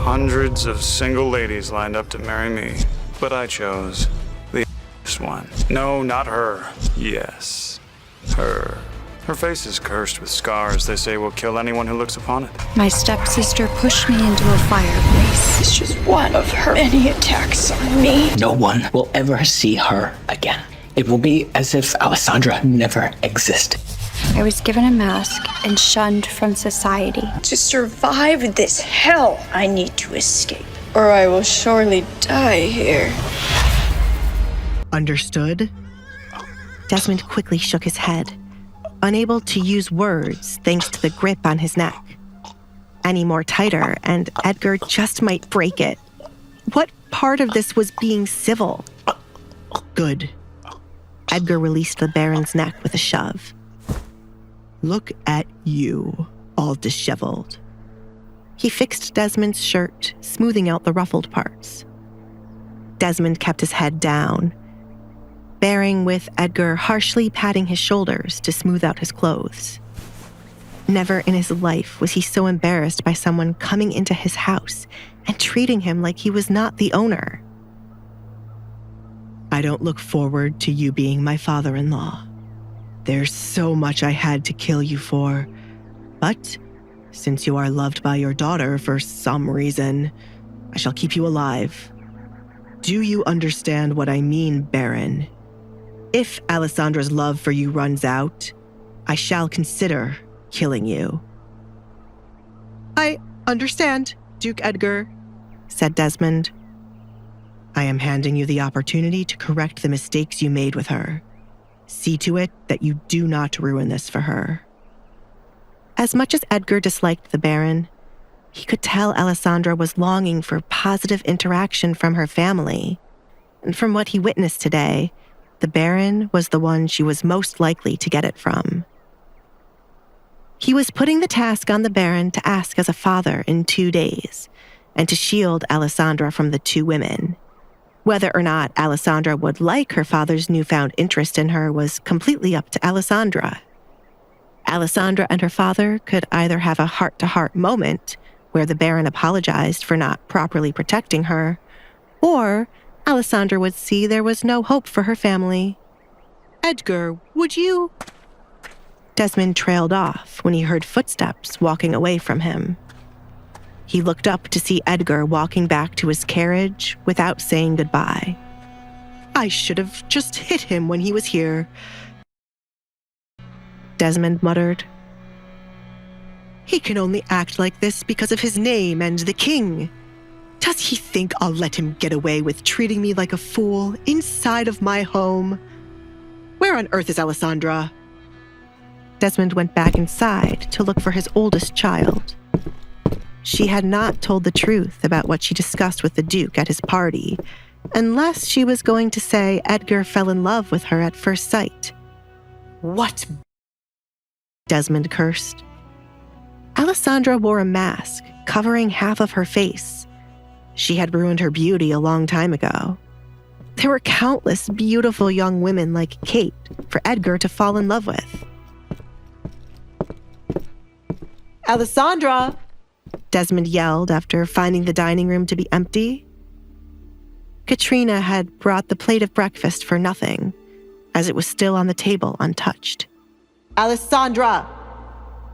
Hundreds of single ladies lined up to marry me, but I chose the one. No, not her. Yes, her. Her face is cursed with scars they say will kill anyone who looks upon it. My stepsister pushed me into a fireplace. It's just one of her many attacks on me. No one will ever see her again. It will be as if Alessandra never existed. I was given a mask and shunned from society. To survive this hell, I need to escape, or I will surely die here. Understood? Desmond quickly shook his head, unable to use words thanks to the grip on his neck. Any more tighter, and Edgar just might break it. What part of this was being civil? Good. Edgar released the Baron's neck with a shove. Look at you, all disheveled. He fixed Desmond's shirt, smoothing out the ruffled parts. Desmond kept his head down, bearing with Edgar harshly patting his shoulders to smooth out his clothes. Never in his life was he so embarrassed by someone coming into his house and treating him like he was not the owner. I don't look forward to you being my father-in-law. There's so much I had to kill you for, but since you are loved by your daughter for some reason, I shall keep you alive. Do you understand what I mean, Baron? If Alessandra's love for you runs out, I shall consider killing you. I understand, Duke Edgar, said Desmond. I am handing you the opportunity to correct the mistakes you made with her. See to it that you do not ruin this for her. As much as Edgar disliked the Baron, he could tell Alessandra was longing for positive interaction from her family. And from what he witnessed today, the Baron was the one she was most likely to get it from. He was putting the task on the Baron to ask as a father in 2 days, and to shield Alessandra from the two women. Whether or not Alessandra would like her father's newfound interest in her was completely up to Alessandra. Alessandra and her father could either have a heart-to-heart moment where the Baron apologized for not properly protecting her, or Alessandra would see there was no hope for her family. Edgar, would you? Desmond trailed off when he heard footsteps walking away from him. He looked up to see Edgar walking back to his carriage without saying goodbye. I should have just hit him when he was here, Desmond muttered. He can only act like this because of his name and the king. Does he think I'll let him get away with treating me like a fool inside of my home? Where on earth is Alessandra? Desmond went back inside to look for his oldest child. She had not told the truth about what she discussed with the Duke at his party, unless she was going to say Edgar fell in love with her at first sight. What? Desmond cursed. Alessandra wore a mask, covering half of her face. She had ruined her beauty a long time ago. There were countless beautiful young women like Kate for Edgar to fall in love with. Alessandra! Desmond yelled after finding the dining room to be empty. Katrina had brought the plate of breakfast for nothing, as it was still on the table untouched. Alessandra!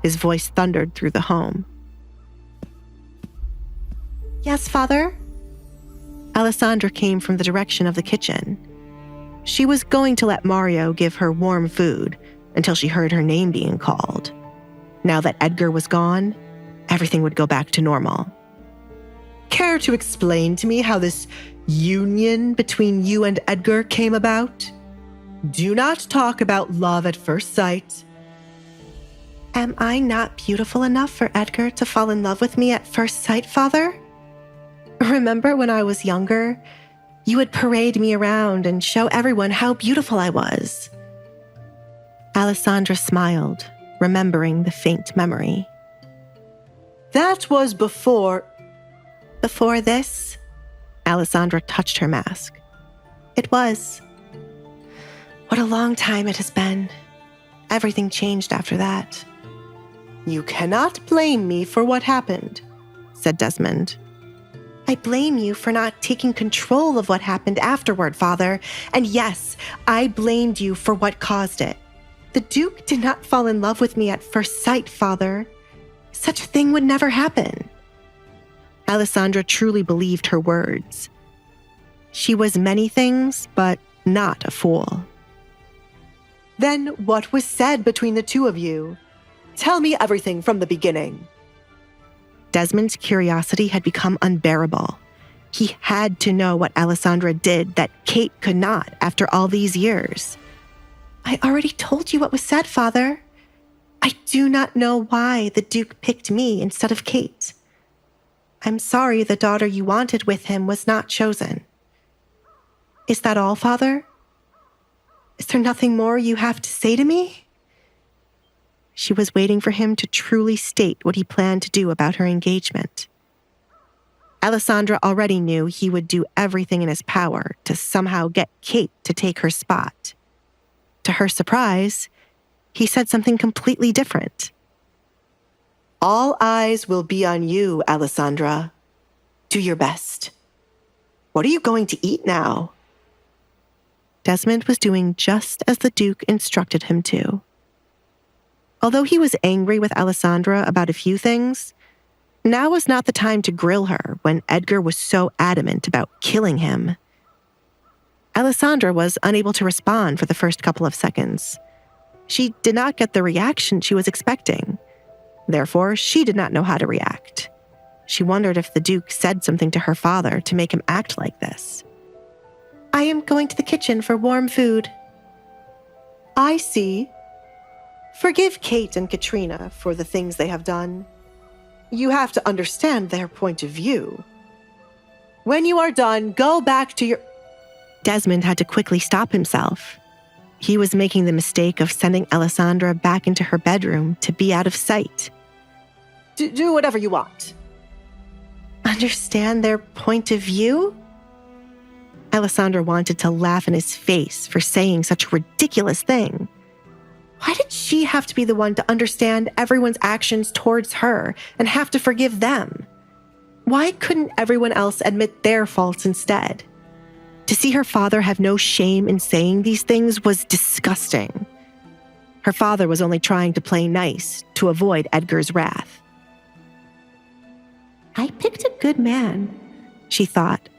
His voice thundered through the home. Yes, Father? Alessandra came from the direction of the kitchen. She was going to let Mario give her warm food until she heard her name being called. Now that Edgar was gone, everything would go back to normal. Care to explain to me how this union between you and Edgar came about? Do not talk about love at first sight. Am I not beautiful enough for Edgar to fall in love with me at first sight, Father? Remember when I was younger, you would parade me around and show everyone how beautiful I was. Alessandra smiled, remembering the faint memory. That was before... Before this? Alessandra touched her mask. It was. What a long time it has been. Everything changed after that. You cannot blame me for what happened, said Desmond. I blame you for not taking control of what happened afterward, Father. And yes, I blamed you for what caused it. The Duke did not fall in love with me at first sight, Father. Such a thing would never happen. Alessandra truly believed her words. She was many things, but not a fool. Then what was said between the two of you? Tell me everything from the beginning. Desmond's curiosity had become unbearable. He had to know what Alessandra did that Kate could not after all these years. I already told you what was said, Father. I do not know why the Duke picked me instead of Kate. I'm sorry the daughter you wanted with him was not chosen. Is that all, Father? Is there nothing more you have to say to me? She was waiting for him to truly state what he planned to do about her engagement. Alessandra already knew he would do everything in his power to somehow get Kate to take her spot. To her surprise, he said something completely different. All eyes will be on you, Alessandra. Do your best. What are you going to eat now? Desmond was doing just as the Duke instructed him to. Although he was angry with Alessandra about a few things, now was not the time to grill her when Edgar was so adamant about killing him. Alessandra was unable to respond for the first couple of seconds. She did not get the reaction she was expecting. Therefore, she did not know how to react. She wondered if the Duke said something to her father to make him act like this. I am going to the kitchen for warm food. I see. Forgive Kate and Katrina for the things they have done. You have to understand their point of view. When you are done, go back to your... Desmond had to quickly stop himself. He was making the mistake of sending Alessandra back into her bedroom to be out of sight. Do whatever you want. Understand their point of view? Alessandra wanted to laugh in his face for saying such a ridiculous thing. Why did she have to be the one to understand everyone's actions towards her and have to forgive them? Why couldn't everyone else admit their faults instead? To see her father have no shame in saying these things was disgusting. Her father was only trying to play nice to avoid Edgar's wrath. I picked a good man, she thought,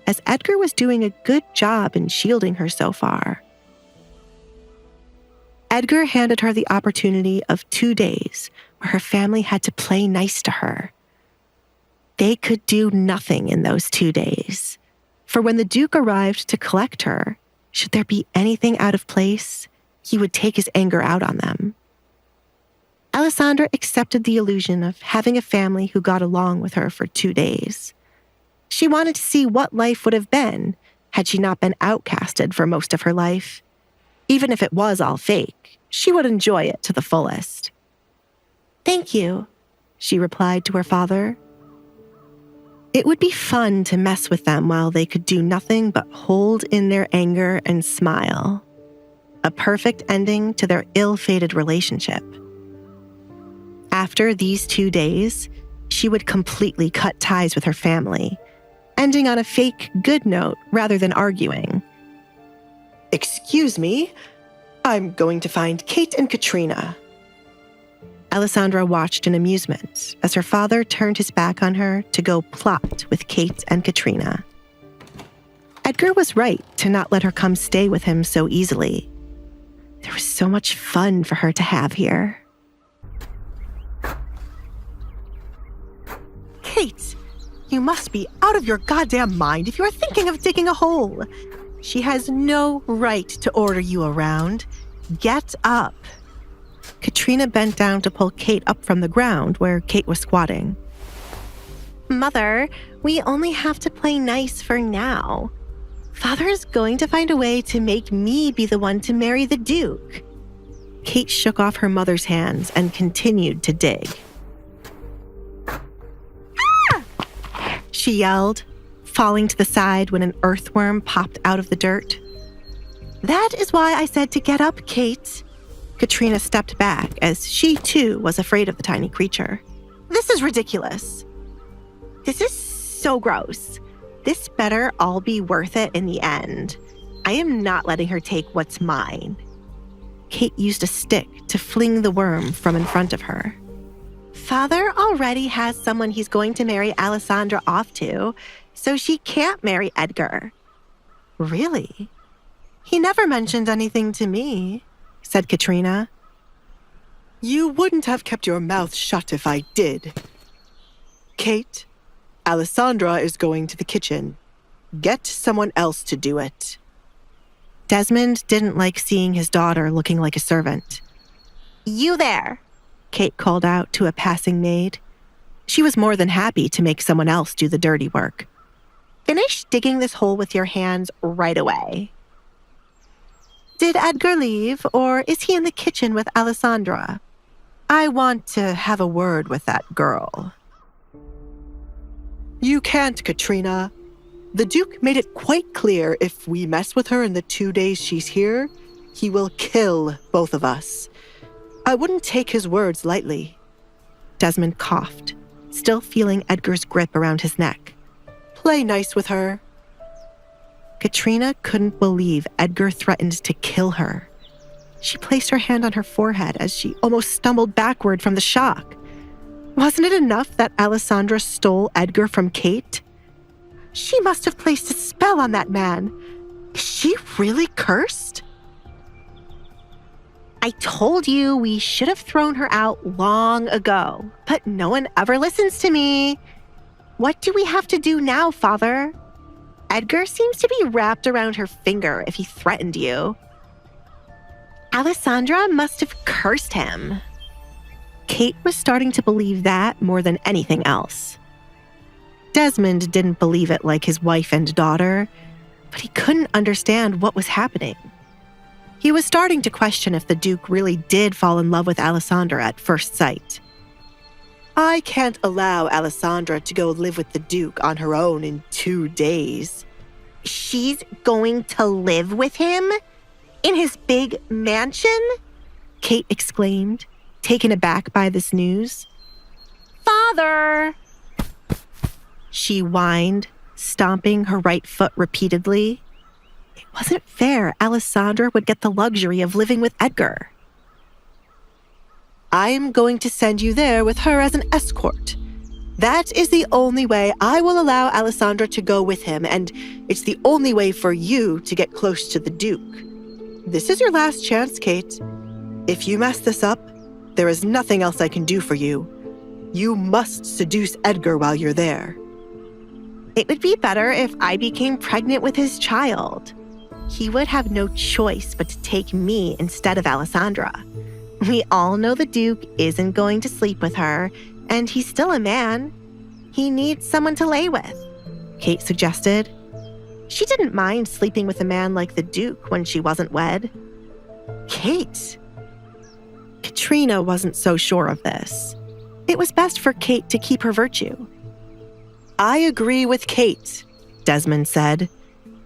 as Edgar was doing a good job in shielding her so far. Edgar handed her the opportunity of 2 days where her family had to play nice to her. They could do nothing in those 2 days, for when the Duke arrived to collect her, should there be anything out of place, he would take his anger out on them. Alessandra accepted the illusion of having a family who got along with her for 2 days. She wanted to see what life would have been had she not been outcasted for most of her life. Even if it was all fake, she would enjoy it to the fullest. Thank you, she replied to her father. It would be fun to mess with them while they could do nothing but hold in their anger and smile. A perfect ending to their ill-fated relationship. After these 2 days, she would completely cut ties with her family, ending on a fake good note rather than arguing. Excuse me, I'm going to find Kate and Katrina. Alessandra watched in amusement as her father turned his back on her to go plot with Kate and Katrina. Edgar was right to not let her come stay with him so easily. There was so much fun for her to have here. Kate, you must be out of your goddamn mind if you're thinking of digging a hole. She has no right to order you around. Get up. Katrina bent down to pull Kate up from the ground where Kate was squatting. Mother, we only have to play nice for now. Father is going to find a way to make me be the one to marry the Duke. Kate shook off her mother's hands and continued to dig. Ah! She yelled, falling to the side when an earthworm popped out of the dirt. That is why I said to get up, Kate. Katrina stepped back as she, too, was afraid of the tiny creature. This is ridiculous. This is so gross. This better all be worth it in the end. I am not letting her take what's mine. Kate used a stick to fling the worm from in front of her. Father already has someone he's going to marry Alessandra off to, so she can't marry Edgar. Really? He never mentioned anything to me, said Katrina. You wouldn't have kept your mouth shut if I did. Kate, Alessandra is going to the kitchen. Get someone else to do it. Desmond didn't like seeing his daughter looking like a servant. You there, Kate called out to a passing maid. She was more than happy to make someone else do the dirty work. Finish digging this hole with your hands right away. Did Edgar leave, or is he in the kitchen with Alessandra? I want to have a word with that girl. You can't, Katrina. The Duke made it quite clear if we mess with her in the 2 days she's here, he will kill both of us. I wouldn't take his words lightly. Desmond coughed, still feeling Edgar's grip around his neck. Play nice with her. Katrina couldn't believe Edgar threatened to kill her. She placed her hand on her forehead as she almost stumbled backward from the shock. Wasn't it enough that Alessandra stole Edgar from Kate? She must have placed a spell on that man. Is she really cursed? I told you we should have thrown her out long ago, but no one ever listens to me. What do we have to do now, Father? Edgar seems to be wrapped around her finger if he threatened you. Alessandra must have cursed him. Kate was starting to believe that more than anything else. Desmond didn't believe it like his wife and daughter, but he couldn't understand what was happening. He was starting to question if the Duke really did fall in love with Alessandra at first sight. I can't allow Alessandra to go live with the Duke on her own in 2 days. She's going to live with him? In his big mansion? Kate exclaimed, taken aback by this news. Father! She whined, stomping her right foot repeatedly. It wasn't fair Alessandra would get the luxury of living with Edgar. I am going to send you there with her as an escort. That is the only way I will allow Alessandra to go with him, and it's the only way for you to get close to the Duke. This is your last chance, Kate. If you mess this up, there is nothing else I can do for you. You must seduce Edgar while you're there. It would be better if I became pregnant with his child. He would have no choice but to take me instead of Alessandra. We all know the Duke isn't going to sleep with her, and he's still a man. He needs someone to lay with, Kate suggested. She didn't mind sleeping with a man like the Duke when she wasn't wed. Kate? Katrina wasn't so sure of this. It was best for Kate to keep her virtue. I agree with Kate, Desmond said,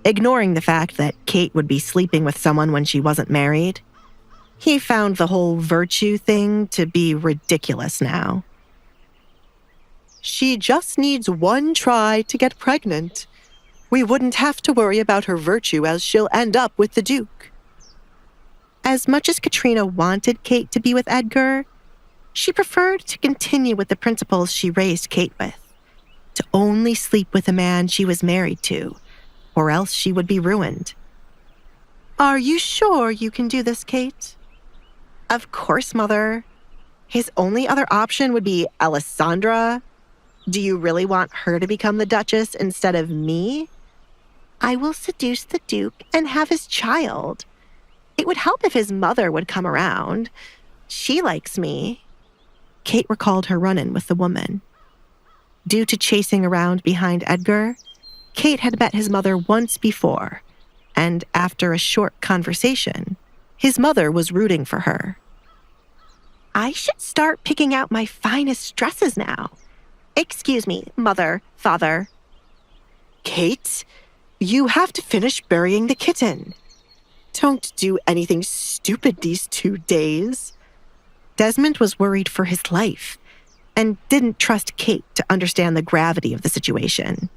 ignoring the fact that Kate would be sleeping with someone when she wasn't married. He found the whole virtue thing to be ridiculous now. She just needs one try to get pregnant. We wouldn't have to worry about her virtue as she'll end up with the Duke. As much as Katrina wanted Kate to be with Edgar, she preferred to continue with the principles she raised Kate with. To only sleep with a man she was married to, or else she would be ruined. Are you sure you can do this, Kate? Of course, Mother. His only other option would be Alessandra. Do you really want her to become the Duchess instead of me? I will seduce the Duke and have his child. It would help if his mother would come around. She likes me. Kate recalled her run-in with the woman. Due to chasing around behind Edgar, Kate had met his mother once before, and after a short conversation, his mother was rooting for her. I should start picking out my finest dresses now. Excuse me, Mother, Father. Kate, you have to finish burying the kitten. Don't do anything stupid these 2 days. Desmond was worried for his life. and didn't trust Kate to understand the gravity of the situation.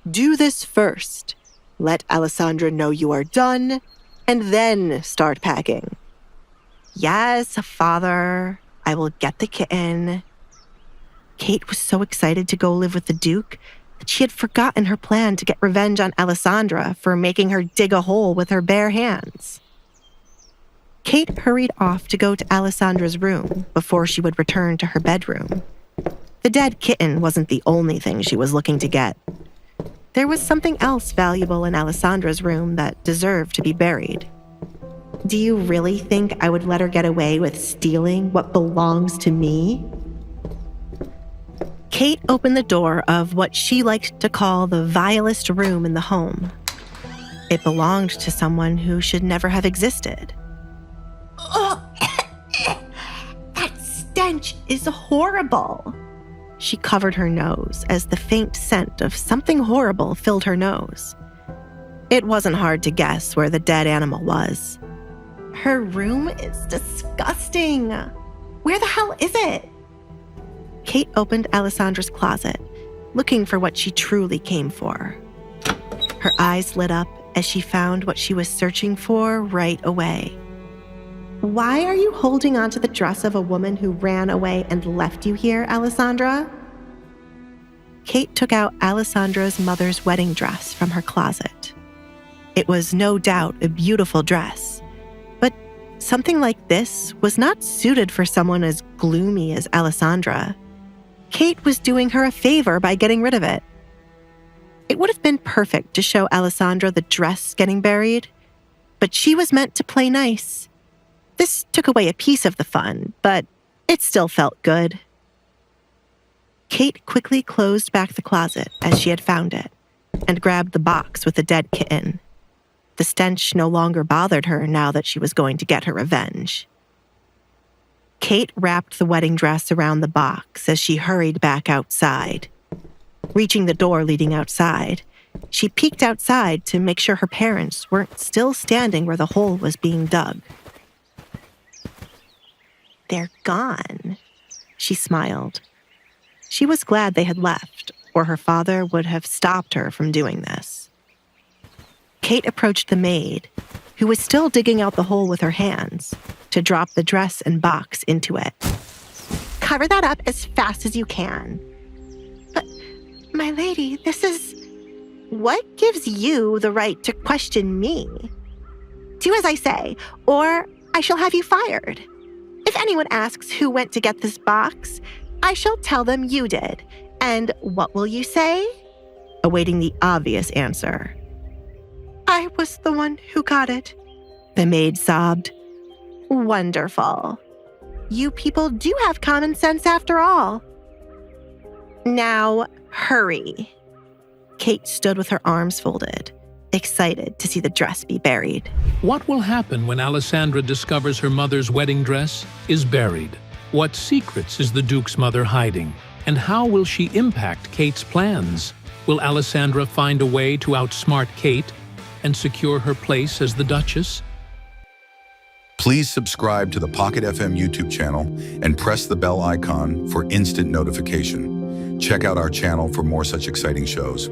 Do this first. Let Alessandra know you are done, and then start packing. Yes, father, I will get the kitten. Kate was so excited to go live with the Duke that she had forgotten her plan to get revenge on Alessandra for making her dig a hole with her bare hands. Kate hurried off to go to Alessandra's room before she would return to her bedroom. The dead kitten wasn't the only thing she was looking to get. There was something else valuable in Alessandra's room that deserved to be buried. Do you really think I would let her get away with stealing what belongs to me? Kate opened the door of what she liked to call the vilest room in the home. It belonged to someone who should never have existed. Oh, that stench is horrible. She covered her nose as the faint scent of something horrible filled her nose. It wasn't hard to guess where the dead animal was. Her room is disgusting. Where the hell is it? Kate opened Alessandra's closet, looking for what she truly came for. Her eyes lit up as she found what she was searching for right away. Why are you holding onto the dress of a woman who ran away and left you here, Alessandra? Kate took out Alessandra's mother's wedding dress from her closet. It was no doubt a beautiful dress, but something like this was not suited for someone as gloomy as Alessandra. Kate was doing her a favor by getting rid of it. It would have been perfect to show Alessandra the dress getting buried, but she was meant to play nice. This took away a piece of the fun, but it still felt good. Kate quickly closed back the closet as she had found it and grabbed the box with the dead kitten. The stench no longer bothered her now that she was going to get her revenge. Kate wrapped the wedding dress around the box as she hurried back outside. Reaching the door leading outside, she peeked outside to make sure her parents weren't still standing where the hole was being dug. They're gone, she smiled. She was glad they had left, or her father would have stopped her from doing this. Kate approached the maid, who was still digging out the hole with her hands, to drop the dress and box into it. Cover that up as fast as you can. But, my lady, this is... What gives you the right to question me? Do as I say, or I shall have you fired. If anyone asks who went to get this box, I shall tell them you did. And what will you say? Awaiting the obvious answer. I was the one who got it, the maid sobbed. Wonderful. You people do have common sense after all. Now, hurry. Kate stood with her arms folded, excited to see the dress be buried. What will happen when Alessandra discovers her mother's wedding dress is buried? What secrets is the Duke's mother hiding? And how will she impact Kate's plans? Will Alessandra find a way to outsmart Kate and secure her place as the Duchess? Please subscribe to the Pocket FM YouTube channel and press the bell icon for instant notification. Check out our channel for more such exciting shows.